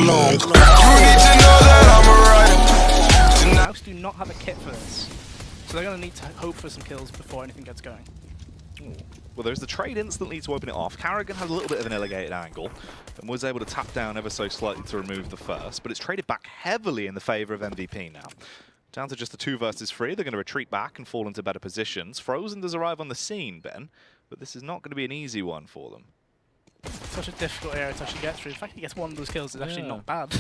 long. You need to know that I'm a rider. Mouse do not have a kit for this, so they're going to need to hope for some kills before anything gets going. Ooh. Well, there's the trade instantly to open it off. Karrigan had a little bit of an elevated angle and was able to tap down ever so slightly to remove the first, but it's traded back heavily in the favor of MVP now. Down to just the 2 versus 3, they're going to retreat back and fall into better positions. Frozen does arrive on the scene, Ben, but this is not going to be an easy one for them. Such a difficult area to actually get through. The fact he gets one of those kills is actually not bad,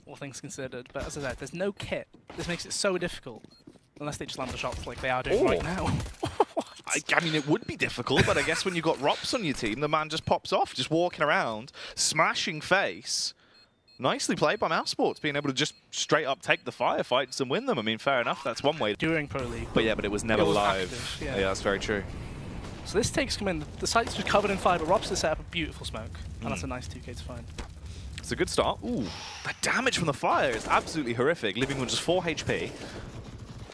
all things considered. But as I said, there's no kit. This makes it so difficult, unless they just land the shots like they are doing right now. I mean, it would be difficult, but I guess when you've got Rops on your team, the man just pops off, just walking around, smashing face. Nicely played by Mousesports, being able to just straight up take the firefights and win them. I mean, fair enough, that's one way. During Pro League. But yeah, but it was never live. Active, yeah, that's very true. So this takes command. The site's just covered in fire, but Robs has set up a beautiful smoke. And that's a nice 2k to find. It's a good start. Ooh, the damage from the fire is absolutely horrific, leaving with just 4 HP.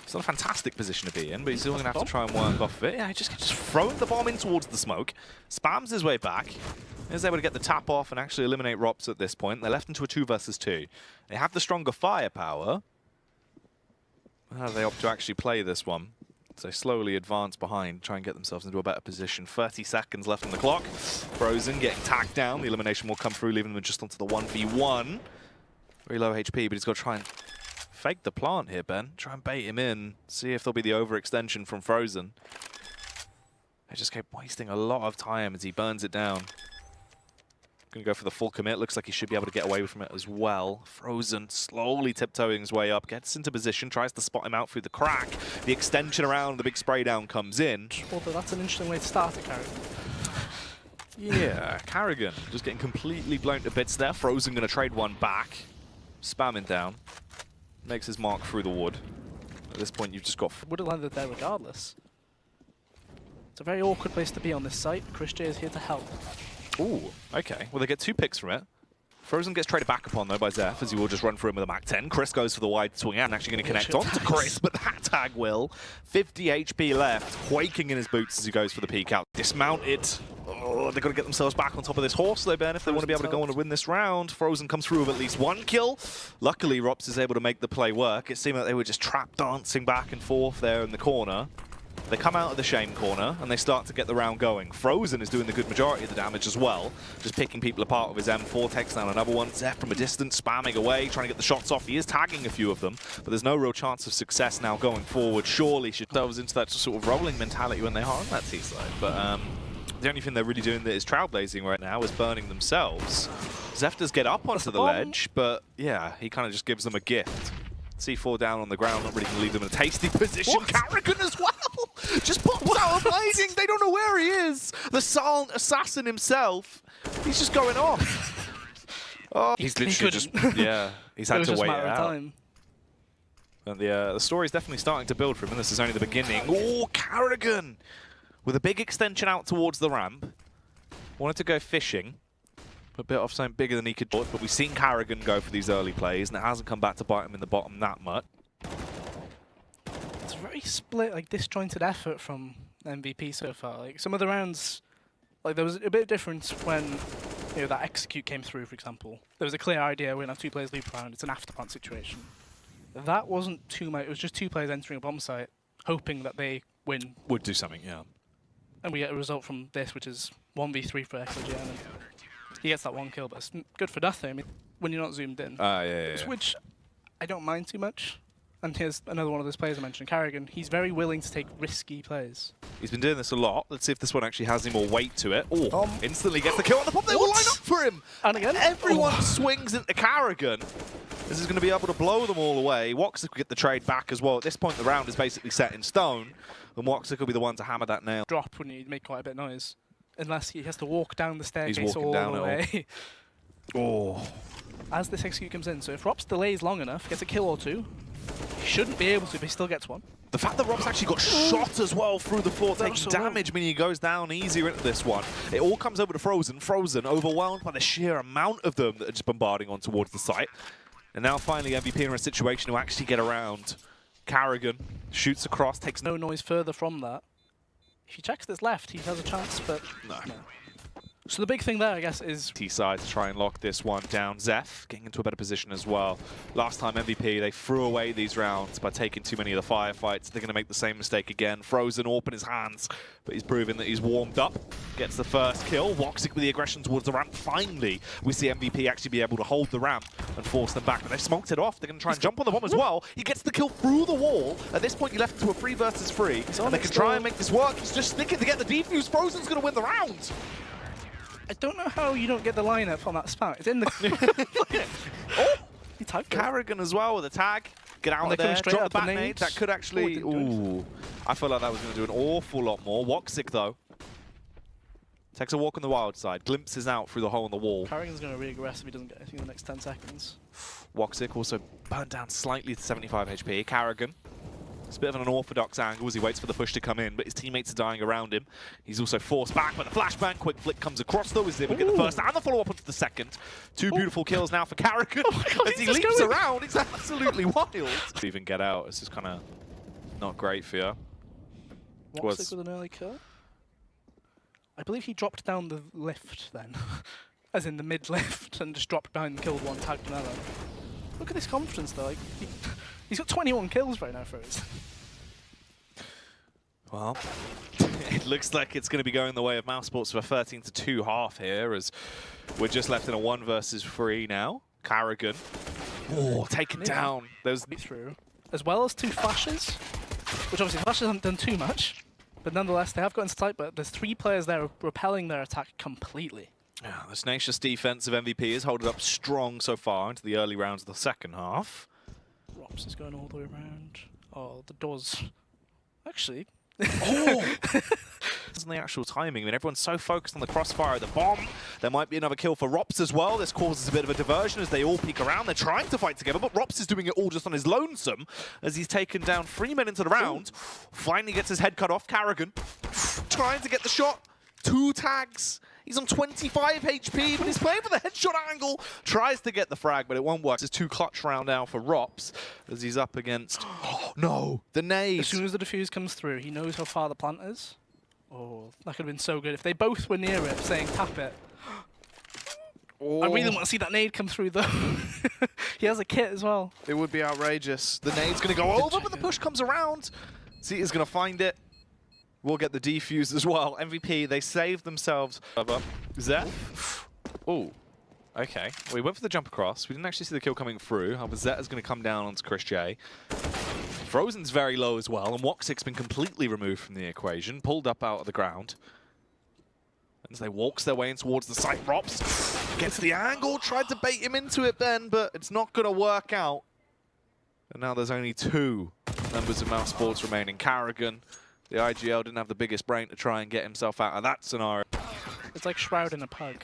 It's not a fantastic position to be in, but he's still going to have to try and work off of it. Yeah, he just throwing the bomb in towards the smoke, spams his way back. He's able to get the tap off and actually eliminate Rops at this point. They're left into a 2 versus 2. They have the stronger firepower. How do they opt to actually play this one? So they slowly advance behind, try and get themselves into a better position. 30 seconds left on the clock. Frozen getting tagged down. The elimination will come through, leaving them just onto the 1v1. Very low HP, but he's got to try and fake the plant here, Ben. Try and bait him in. See if there'll be the overextension from Frozen. They just keep wasting a lot of time as he burns it down. Going to go for the full commit. Looks like he should be able to get away from it as well. Frozen slowly tiptoeing his way up. Gets into position. Tries to spot him out through the crack. The extension around the big spray down comes in. Although that's an interesting way to start it, Karrigan. Yeah, Karrigan just getting completely blown to bits there. Frozen going to trade one back. Spamming down. Makes his mark through the wood. At this point, you've just got... Would have landed there regardless. It's a very awkward place to be on this site. Chris J is here to help. Ooh, okay. Well, they get 2 picks from it. Frozen gets traded back upon, though, by Zeph, as he will just run through him with a Mach 10. Chris goes for the wide swing out and actually going to connect onto Chris, but that tag will. 50 HP left, quaking in his boots as he goes for the peek out. Dismounted. Oh, they've got to get themselves back on top of this horse, though, Ben, if they want to be able to go on and win this round. Frozen comes through with at least 1 kill. Luckily, Rops is able to make the play work. It seemed like they were just trap dancing back and forth there in the corner. They come out of the shame corner and they start to get the round going. Frozen is doing the good majority of the damage as well, just picking people apart with his M4, takes down another one. Zeph from a distance, spamming away, trying to get the shots off. He is tagging a few of them, but there's no real chance of success now going forward. Surely should delve into that sort of rolling mentality when they are on that T-side. But the only thing they're really doing that is trailblazing right now is burning themselves. Zeph does get up onto the ledge, but yeah, he kind of just gives them a gift. C4 down on the ground, not really going to leave them in a tasty position. Karrigan as well! Just pops out of hiding. They don't know where he is. The silent assassin himself. He's just going off. Oh, he's literally just, yeah, he's had to wait it out. And the story's definitely starting to build for him, and this is only the beginning. Oh, Karrigan! With a big extension out towards the ramp. Wanted to go fishing. A bit off something bigger than he could do, but we've seen Karrigan go for these early plays, and it hasn't come back to bite him in the bottom that much. It's a very split, like disjointed effort from MVP so far. Like some of the rounds, like there was a bit of difference when that execute came through, for example. There was a clear idea we're gonna have 2 players loop around. It's an afterplant situation. That wasn't too much. It was just 2 players entering a bomb site, hoping that they win. Would do something, yeah. And we get a result from this, which is 1v3 for XLGN. He gets that 1 kill, but it's good for nothing. I mean, when you're not zoomed in. Yeah. Which I don't mind too much. And here's another one of those players I mentioned, Karrigan. He's very willing to take risky plays. He's been doing this a lot. Let's see if this one actually has any more weight to it. Oh, instantly gets the kill on the pop. They will line up for him. And again, everyone swings into Karrigan. This is going to be able to blow them all away. Woxic will get the trade back as well. At this point, the round is basically set in stone. And Woxic will be the one to hammer that nail. Drop when you make quite a bit of noise. Unless he has to walk down the staircase He's walking all down the way. Oh. As this execute comes in, so if Rops delays long enough, gets a kill or 2, he shouldn't be able to, but he still gets 1. The fact that Rops actually got shot as well through the floor, taking damage, meaning he goes down easier into this one. It all comes over to Frozen. Frozen, overwhelmed by the sheer amount of them that are just bombarding on towards the site. And now finally MVP in a situation to actually get around. Karrigan shoots across, takes no noise further from that. If he checks this left, he has a chance, but no. So the big thing there, I guess, is T-side to try and lock this one down. Zeph getting into a better position as well. Last time MVP, they threw away these rounds by taking too many of the firefights. They're going to make the same mistake again. Frozen AWP in his hands, but he's proving that he's warmed up. Gets the first kill. Woxic with the aggression towards the ramp. Finally, we see MVP actually be able to hold the ramp and force them back. But they've smoked it off. They're going to try and jump on the bomb as well. He gets the kill through the wall. At this point, you left it to a 3 versus 3. And they can try and make this work. He's just sticking to get the defuse. Frozen's going to win the round. I don't know how you don't get the lineup on that spam. It's in the. Oh! He typed it. Carrigan as well with a tag. Get out of they're there. coming straight Drop the out the back nade. nades. That could actually. Oh, it didn't do Ooh. I feel like that was going to do an awful lot more. Woxic, though, takes a walk on the wild side. Glimpses out through the hole in the wall. Carrigan's going to be aggressive if he doesn't get anything in the next 10 seconds. Woxic also burned down slightly to 75 HP. Carrigan. It's a bit of an unorthodox angle as he waits for the push to come in, but his teammates are dying around him. He's also forced back, but the flashbang quick flick comes across though, as they will get the first and the follow-up onto the second. Two beautiful kills now for Carrigan. God, as he leaps around, it's absolutely wild. To even get out, it's just kind of not great for you. Woxic with an early kill. I believe he dropped down the lift then, as in the mid-lift, and just dropped behind and killed one, tagged another. Look at this confidence though. Like, he's got 21 kills right now for us. Well, it looks like it's going to be going the way of Mousesports for a 13-2 half here, as we're just left in a 1 versus 3 now. Carrigan, taken down. There's through, as well as 2 flashes, which obviously flashes haven't done too much, but nonetheless they have got into sight. But there's 3 players there repelling their attack completely. Yeah, the tenacious defense of MVP has held it up strong so far into the early rounds of the second half. Rops is going all the way around. Oh, the doors. Actually. Oh! Isn't the actual timing? I mean, everyone's so focused on the crossfire of the bomb. There might be another kill for Rops as well. This causes a bit of a diversion as they all peek around. They're trying to fight together, but Rops is doing it all just on his lonesome as he's taken down 3 men into the round. Finally gets his head cut off. Carrigan trying to get the shot. 2 tags. He's on 25 HP, but he's playing for the headshot angle. Tries to get the frag, but it won't work. It's 2 clutch round now for Rops as he's up against... Oh, no! The nade! As soon as the defuse comes through, he knows how far the plant is. Oh, that could have been so good. If they both were near it, saying tap it. I really want to see that nade come through, though. He has a kit as well. It would be outrageous. The nade's going to go over, but the push comes around. Zeeta's going to find it. We'll get the defuse as well. MVP, they saved themselves. Zeph. Oh, okay. We went for the jump across. We didn't actually see the kill coming through. However, Zet is going to come down onto Chris J. Frozen's very low as well, and Woxic's been completely removed from the equation, pulled up out of the ground. As they walks their way in towards the site, Rops gets the angle, tried to bait him into it then, but it's not going to work out. And now there's only 2 members of Mousesports remaining. Carrigan. The IGL didn't have the biggest brain to try and get himself out of that scenario. It's like Shroud in a pug.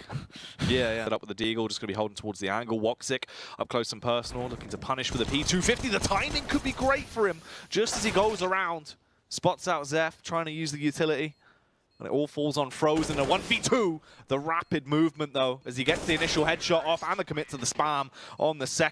Yeah. Up with the Deagle, just going to be holding towards the angle. Woxic up close and personal, looking to punish with a P250. The timing could be great for him. Just as he goes around, spots out Zeph, trying to use the utility. And it all falls on Frozen. A 1v2. The rapid movement, though, as he gets the initial headshot off and the commit to the spam on the second.